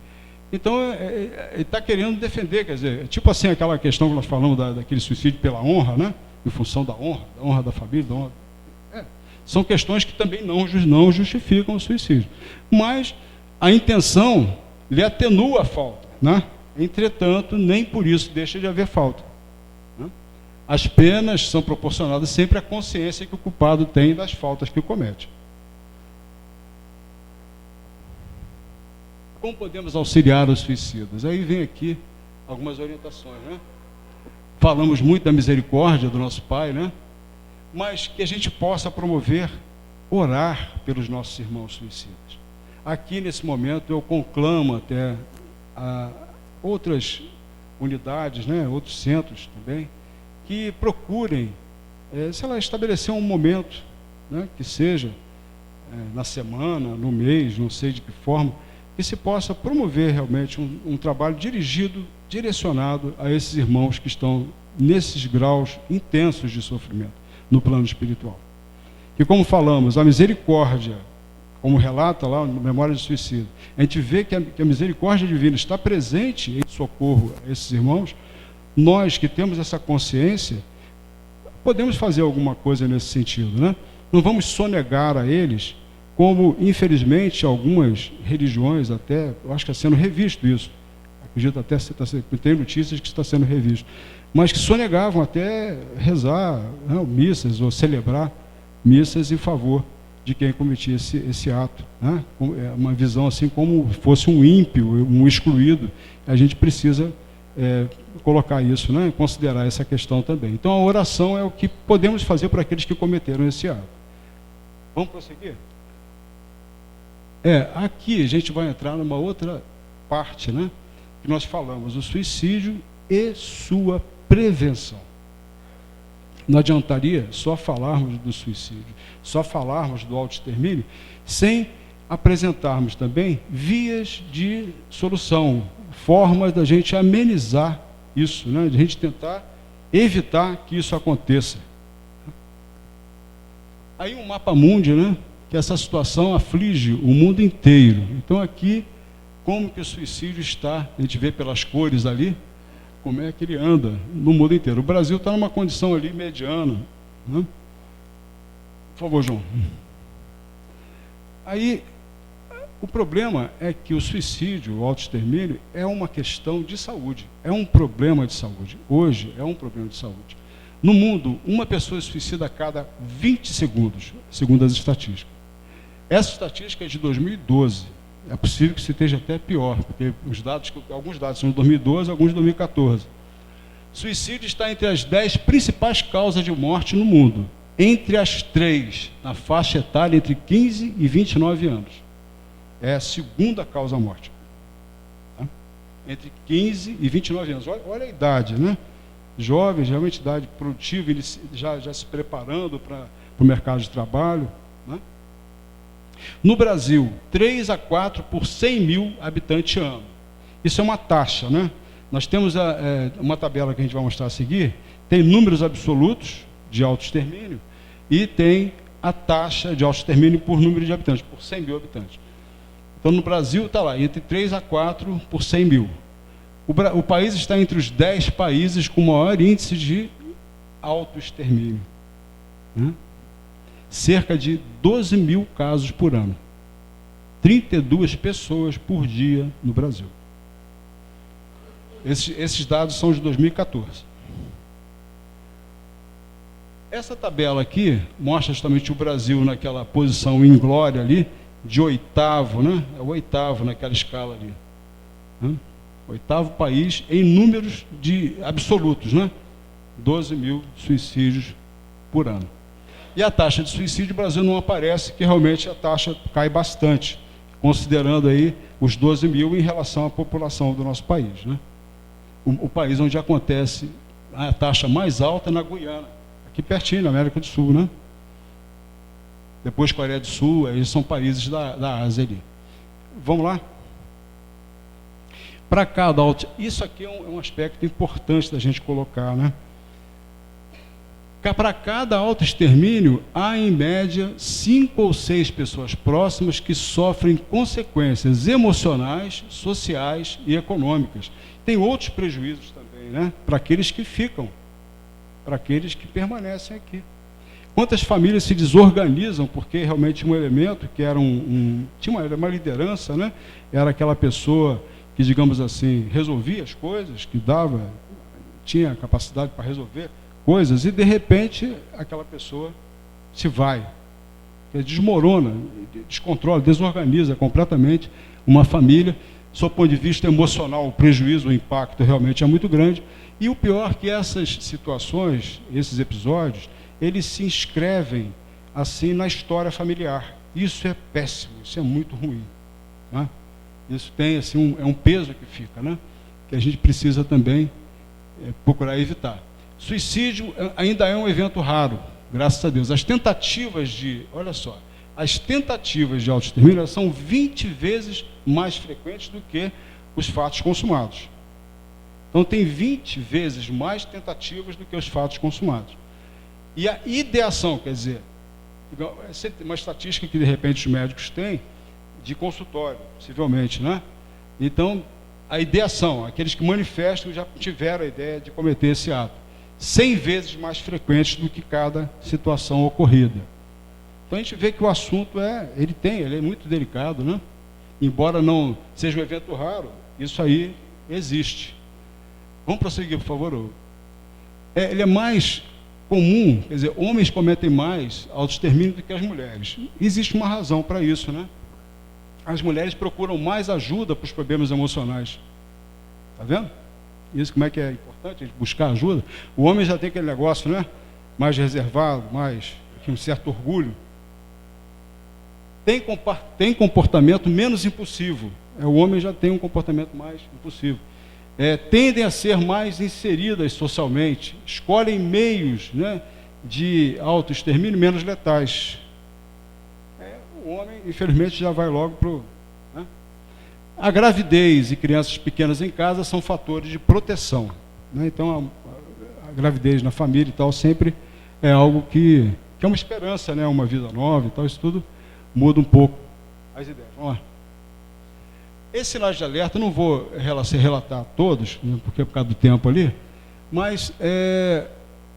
Então, ele está querendo defender, quer dizer, tipo assim, aquela questão que nós falamos daquele suicídio pela honra, né, em função da honra da família, da honra. São questões que também não justificam o suicídio. Mas a intenção lhe atenua a falta, né? Entretanto, nem por isso deixa de haver falta. As penas são proporcionadas sempre à consciência que o culpado tem das faltas que comete. Como podemos auxiliar os suicidas? Aí vem aqui algumas orientações, né? Falamos muito da misericórdia do nosso Pai, né? Mas que a gente possa promover, orar pelos nossos irmãos suicidas. Aqui, nesse momento, eu conclamo até outras unidades, né? Outros centros também, que procurem, estabelecer um momento, né, que seja na semana, no mês, não sei de que forma, que se possa promover realmente um trabalho direcionado a esses irmãos que estão nesses graus intensos de sofrimento no plano espiritual. Que, como falamos, a misericórdia, como relata lá no Memória de Suicídio, a gente vê que a misericórdia divina está presente em socorro a esses irmãos. Nós que temos essa consciência, podemos fazer alguma coisa nesse sentido, né? Não vamos sonegar a eles, como, infelizmente, algumas religiões até, eu acho que está sendo revisto isso, acredito até que tem notícias que está sendo revisto, mas que sonegavam até rezar, né, missas ou celebrar missas em favor de quem cometia esse ato, né? Uma visão assim como fosse um ímpio, um excluído. A gente precisa colocar isso, né? Considerar essa questão também. Então, a oração é o que podemos fazer para aqueles que cometeram esse ato. Vamos prosseguir? Aqui a gente vai entrar numa outra parte, né? Que nós falamos, o suicídio e sua prevenção. Não adiantaria só falarmos do suicídio, só falarmos do autoextermínio, sem apresentarmos também vias de solução, formas da gente amenizar isso, né? De a gente tentar evitar que isso aconteça. Aí um mapa mundi, né? Que essa situação aflige o mundo inteiro. Então aqui, como que o suicídio está, a gente vê pelas cores ali, como é que ele anda no mundo inteiro. O Brasil está numa condição ali mediana, né? Por favor, João. Aí, o problema é que o suicídio, o autoextermínio, é uma questão de saúde, é um problema de saúde. Hoje é um problema de saúde. No mundo, uma pessoa se suicida a cada 20 segundos, segundo as estatísticas. Essa estatística é de 2012. É possível que se esteja até pior, porque alguns dados são de 2012, alguns de 2014. Suicídio está entre as 10 principais causas de morte no mundo. Entre as 3, na faixa etária entre 15 e 29 anos. É a segunda causa-morte. Tá? Entre 15 e 29 anos. Olha a idade, né? Jovens, realmente idade produtiva, já se preparando para o mercado de trabalho. Né? No Brasil, 3 a 4 por 100 mil habitantes ano. Isso é uma taxa, né? Nós temos uma tabela que a gente vai mostrar a seguir, tem números absolutos de autoextermínio e tem a taxa de autoextermínio por número de habitantes, por 100 mil habitantes. Então, no Brasil, está lá, entre 3 a 4 por 100 mil. O país está entre os 10 países com maior índice de autoextermínio. Né? Cerca de 12 mil casos por ano. 32 pessoas por dia no Brasil. Esses dados são de 2014. Essa tabela aqui mostra justamente o Brasil naquela posição em glória ali, de oitavo, né? É o oitavo naquela escala ali. Né? Oitavo país em números absolutos, né? 12 mil suicídios por ano. E a taxa de suicídio no Brasil não aparece, que realmente a taxa cai bastante, considerando aí os 12 mil em relação à população do nosso país, né? O país onde acontece a taxa mais alta é na Guiana, aqui pertinho, na América do Sul, né? Depois Coreia do Sul, eles são países da Ásia ali. Vamos lá? Para cada isso aqui é um aspecto importante da gente colocar, né? Para cada autoextermínio, há em média 5 ou 6 pessoas próximas que sofrem consequências emocionais, sociais e econômicas. Tem outros prejuízos também, né? Para aqueles que ficam, para aqueles que permanecem aqui. Quantas famílias se desorganizam porque realmente um elemento que era tinha uma liderança, né? Era aquela pessoa que, digamos assim, resolvia as coisas, que tinha capacidade para resolver coisas, e de repente aquela pessoa se vai, desmorona, descontrola, desorganiza completamente uma família. Do ponto de vista emocional, o prejuízo, o impacto realmente é muito grande. E o pior é que essas situações, esses episódios, eles se inscrevem assim na história familiar. Isso é péssimo, isso é muito ruim, né? Isso tem assim é um peso que fica, né? Que a gente precisa também procurar evitar. Suicídio ainda é um evento raro, graças a Deus. As tentativas as tentativas de autoextermínio são 20 vezes mais frequentes do que os fatos consumados. Então tem 20 vezes mais tentativas do que os fatos consumados. E a ideação, quer dizer, uma estatística que de repente os médicos têm de consultório, possivelmente, né? Então, a ideação, aqueles que manifestam já tiveram a ideia de cometer esse ato, 100 vezes mais frequentes do que cada situação ocorrida. Então a gente vê que o assunto ele é muito delicado, né? Embora não seja um evento raro, isso aí existe. Vamos prosseguir, por favor. Ele é mais comum, quer dizer, homens cometem mais autoextermínio do que as mulheres. Existe uma razão para isso, né? As mulheres procuram mais ajuda para os problemas emocionais. Está vendo? Isso, como é que é importante a gente buscar ajuda? O homem já tem aquele negócio, né? Mais reservado, mais um certo orgulho. Tem comportamento menos impulsivo. O homem já tem um comportamento mais impulsivo. Tendem a ser mais inseridas socialmente, escolhem meios, né, de autoextermínio menos letais. O homem, infelizmente, já vai logo para o... Né? A gravidez e crianças pequenas em casa são fatores de proteção, né? Então, a gravidez na família e tal sempre é algo que é uma esperança, né? Uma vida nova e tal, isso tudo muda um pouco as ideias. Vamos lá. Esses sinais de alerta, eu não vou relatar todos, né, porque é por causa do tempo ali, mas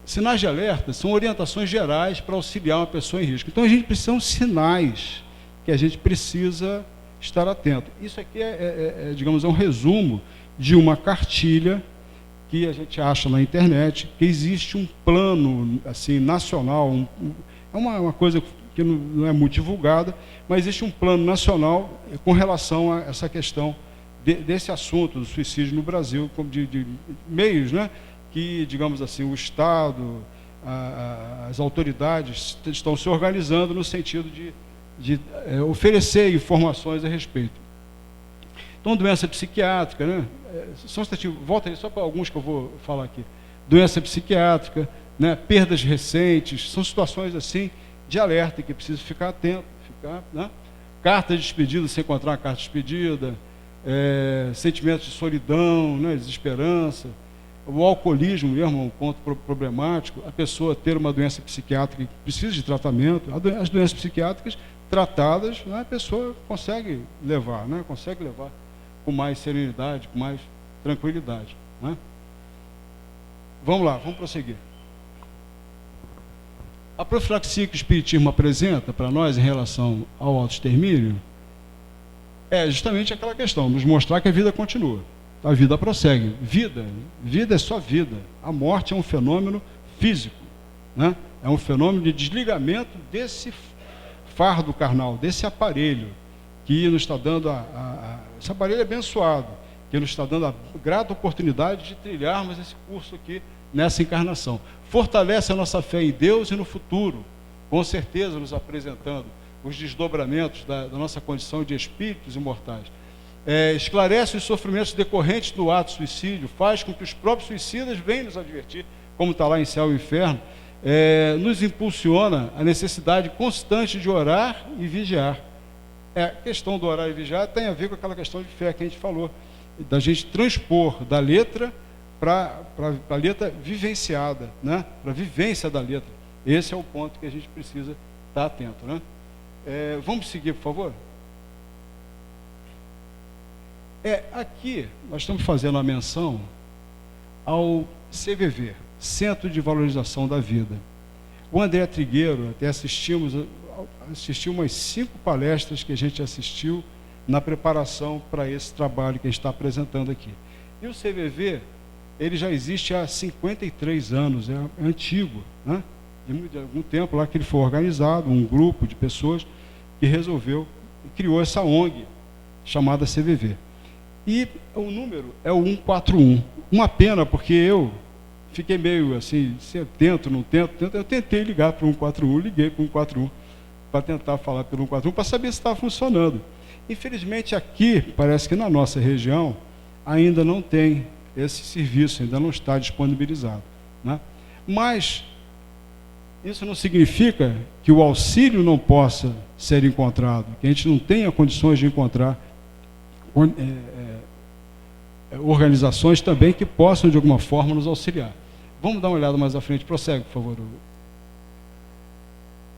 sinais de alerta são orientações gerais para auxiliar uma pessoa em risco. Então, a gente precisa de sinais que a gente precisa estar atento. Isso aqui digamos, um resumo de uma cartilha que a gente acha na internet, que existe um plano assim, nacional, é uma coisa que não é muito divulgada, mas existe um plano nacional com relação a essa questão desse assunto do suicídio no Brasil, como de meios, né, que, digamos assim, o Estado, as autoridades estão se organizando no sentido de oferecer informações a respeito. Então, doença psiquiátrica, né, são estatísticas, volta aí só para alguns que eu vou falar aqui. Doença psiquiátrica, né, perdas recentes, são situações assim de alerta que precisa ficar atento, né? carta de despedida, sem encontrar uma carta de despedida, sentimentos de solidão, né, desesperança, o alcoolismo mesmo é um ponto problemático, a pessoa ter uma doença psiquiátrica que precisa de tratamento, as doenças psiquiátricas tratadas, né, a pessoa consegue levar com mais serenidade, com mais tranquilidade. Né? Vamos lá, vamos prosseguir. A profilaxia que o Espiritismo apresenta para nós em relação ao autoextermínio é justamente aquela questão, nos mostrar que a vida continua, a vida prossegue. Vida é só vida. A morte é um fenômeno físico, né? É um fenômeno de desligamento desse fardo carnal, desse aparelho que nos está dando esse aparelho abençoado, que nos está dando a grata oportunidade de trilharmos esse curso aqui nessa encarnação. Fortalece a nossa fé em Deus e no futuro, com certeza nos apresentando os desdobramentos da nossa condição de espíritos imortais. Esclarece os sofrimentos decorrentes do ato de suicídio, faz com que os próprios suicidas venham nos advertir, como está lá em Céu e Inferno, nos impulsiona a necessidade constante de orar e vigiar. A questão do orar e vigiar tem a ver com aquela questão de fé que a gente falou, da gente transpor da letra para a letra vivenciada, né? Para a vivência da letra. Esse é o ponto que a gente precisa estar atento. Né? Vamos seguir, por favor? Aqui nós estamos fazendo a menção ao CVV, Centro de Valorização da Vida. O André Trigueiro, até assistiu umas 5 palestras que a gente assistiu na preparação para esse trabalho que a gente está apresentando aqui. E o CVV, ele já existe há 53 anos, é antigo, né? De algum tempo lá que ele foi organizado, um grupo de pessoas que resolveu e criou essa ONG chamada CVV. E o número é o 141. Uma pena, porque eu fiquei meio assim, se eu tento, não tento, eu tentei ligar para o 141, liguei para o 141 para tentar falar pelo 141 para saber se estava funcionando. Infelizmente aqui, parece que na nossa região ainda não tem esse serviço, ainda não está disponibilizado. Né? Mas isso não significa que o auxílio não possa ser encontrado, que a gente não tenha condições de encontrar organizações também que possam, de alguma forma, nos auxiliar. Vamos dar uma olhada mais à frente. Prossegue, por favor.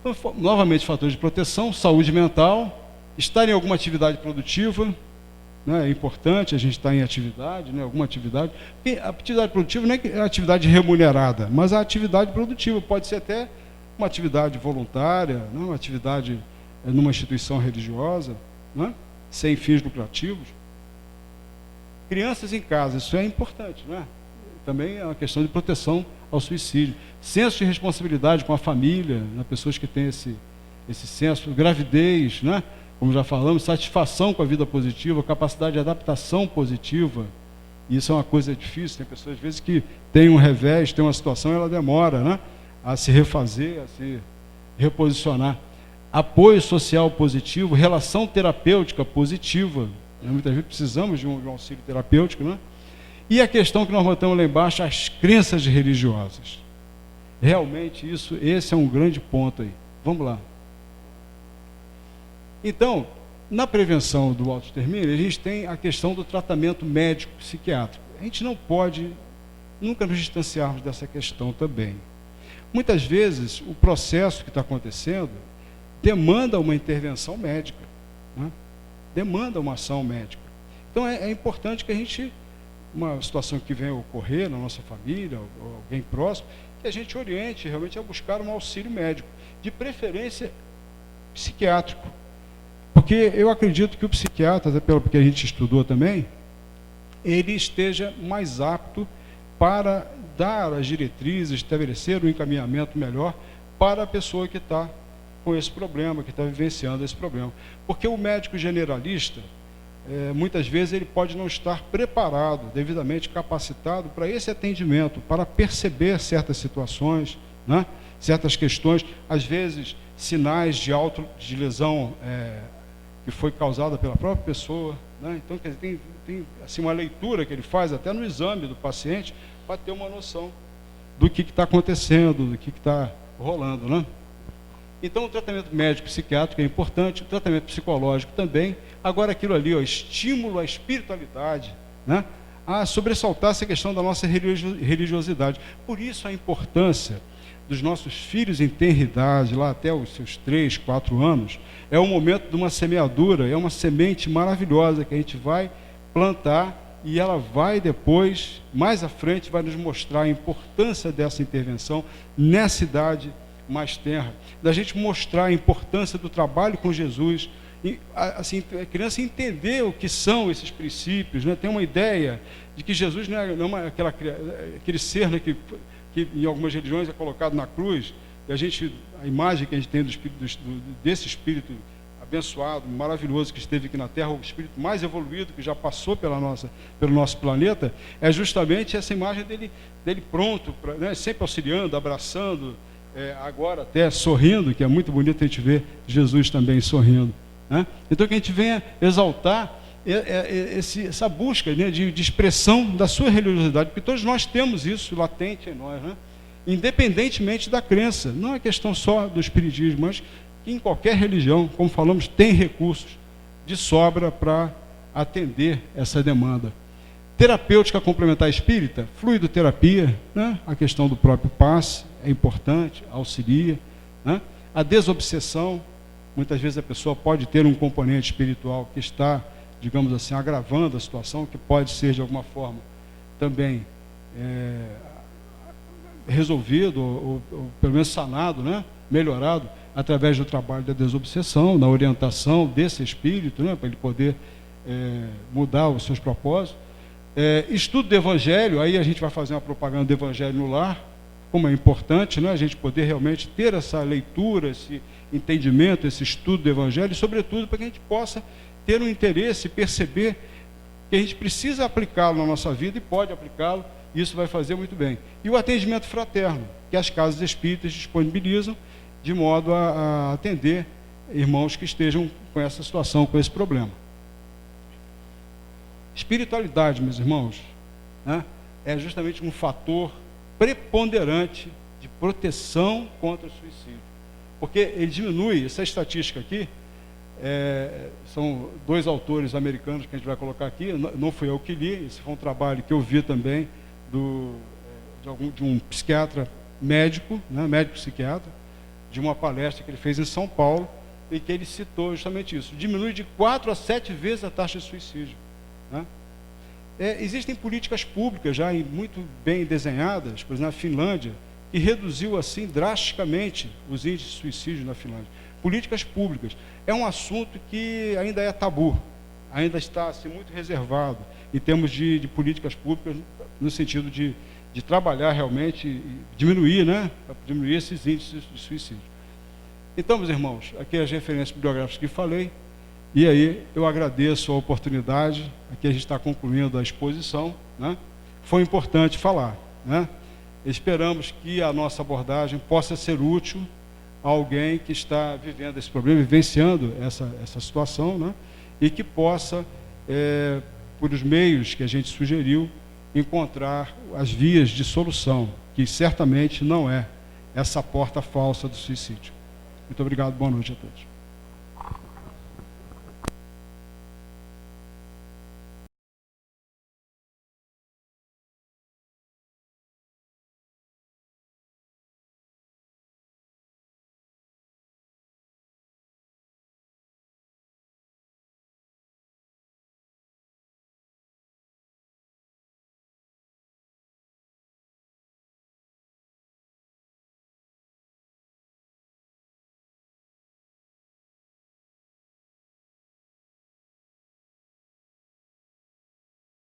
Então, novamente, fatores de proteção, saúde mental, estar em alguma atividade produtiva, né? É importante a gente estar em atividade, né? Alguma atividade. Porque a atividade produtiva não é a atividade remunerada, mas a atividade produtiva pode ser até uma atividade voluntária, né? Uma atividade numa instituição religiosa, né? Sem fins lucrativos. Crianças em casa, isso é importante, né? Também é uma questão de proteção ao suicídio. Senso de responsabilidade com a família, né? Pessoas que têm esse senso, gravidez, né? Como já falamos, satisfação com a vida positiva, capacidade de adaptação positiva. Isso é uma coisa difícil, tem pessoas às vezes que têm um revés, tem uma situação, ela demora, né? A se refazer, a se reposicionar. Apoio social positivo, relação terapêutica positiva. Muitas vezes precisamos de um auxílio terapêutico, né? E a questão que nós botamos lá embaixo, as crenças religiosas. Realmente esse é um grande ponto aí. Vamos lá. Então, na prevenção do autoextermínio, a gente tem a questão do tratamento médico-psiquiátrico. A gente não pode nunca nos distanciarmos dessa questão também. Muitas vezes, o processo que está acontecendo demanda uma intervenção médica, né? Demanda uma ação médica. Então, é importante que a gente, uma situação que venha a ocorrer na nossa família, ou alguém próximo, que a gente oriente realmente a buscar um auxílio médico, de preferência psiquiátrico. Porque eu acredito que o psiquiatra, até pelo que a gente estudou também, ele esteja mais apto para dar as diretrizes, estabelecer um encaminhamento melhor para a pessoa que está com esse problema, que está vivenciando esse problema. Porque o médico generalista, muitas vezes ele pode não estar preparado, devidamente capacitado para esse atendimento, para perceber certas situações, né? Certas questões, às vezes sinais de lesão que foi causada pela própria pessoa, né? Então tem assim, uma leitura que ele faz até no exame do paciente para ter uma noção do que está acontecendo, do que está rolando, né? Então, o tratamento médico psiquiátrico é importante, o tratamento psicológico também. Agora, aquilo ali, ó, estímulo à espiritualidade, né? A sobressaltar essa questão da nossa religiosidade. Por isso, a importância dos nossos filhos em tenra idade, lá até os seus 3, 4 anos, é o momento de uma semeadura, é uma semente maravilhosa que a gente vai plantar e ela vai depois, mais à frente, vai nos mostrar a importância dessa intervenção nessa idade mais tenra, da gente mostrar a importância do trabalho com Jesus, e, assim, a criança entender o que são esses princípios, né? Tem uma ideia de que Jesus não é aquele ser, né, que em algumas religiões é colocado na cruz, e a imagem que a gente tem desse Espírito abençoado, maravilhoso que esteve aqui na Terra, o Espírito mais evoluído que já passou pelo nosso planeta, é justamente essa imagem dele pronto, né, sempre auxiliando, abraçando, agora até sorrindo, que é muito bonito a gente ver Jesus também sorrindo, né? Então que a gente venha exaltar essa busca, né, de expressão da sua religiosidade, porque todos nós temos isso latente em nós, né? Independentemente da crença, não é questão só do espiritismo, mas que em qualquer religião, como falamos, tem recursos de sobra para atender essa demanda. Terapêutica complementar espírita, fluidoterapia, né? A questão do próprio passe é importante, auxilia, né? A desobsessão, muitas vezes a pessoa pode ter um componente espiritual que está, digamos assim, agravando a situação, que pode ser de alguma forma também resolvido, ou pelo menos sanado, né? Melhorado, através do trabalho da desobsessão, da orientação desse espírito, né? Para ele poder mudar os seus propósitos. Estudo do Evangelho, aí a gente vai fazer uma propaganda do Evangelho no lar, como é importante, né? A gente poder realmente ter essa leitura, esse entendimento, esse estudo do Evangelho, e sobretudo para que a gente possa ter um interesse, perceber que a gente precisa aplicá-lo na nossa vida e pode aplicá-lo, e isso vai fazer muito bem. E o atendimento fraterno, que as casas espíritas disponibilizam, de modo a atender irmãos que estejam com essa situação, com esse problema. Espiritualidade, meus irmãos, né, é justamente um fator preponderante de proteção contra o suicídio. Porque ele diminui, essa estatística aqui, são 2 autores americanos que a gente vai colocar aqui, não fui eu que li, esse foi um trabalho que eu vi também de um psiquiatra médico, né, médico psiquiatra, de uma palestra que ele fez em São Paulo, e que ele citou justamente isso, diminui de 4 a 7 vezes a taxa de suicídio, né? Existem políticas públicas já muito bem desenhadas, por exemplo, na Finlândia, que reduziu assim drasticamente os índices de suicídio na Finlândia. Políticas públicas. É um assunto que ainda é tabu, ainda está assim, muito reservado em termos de políticas públicas, no sentido de trabalhar realmente e diminuir, né, diminuir esses índices de suicídio. Então, meus irmãos, aqui as referências bibliográficas que falei, e aí eu agradeço a oportunidade, aqui a gente está concluindo a exposição, né? Foi importante falar, né? Esperamos que a nossa abordagem possa ser útil a alguém que está vivendo esse problema, vivenciando essa situação, né? E que possa, por os meios que a gente sugeriu, encontrar as vias de solução, que certamente não é essa porta falsa do suicídio. Muito obrigado, boa noite a todos.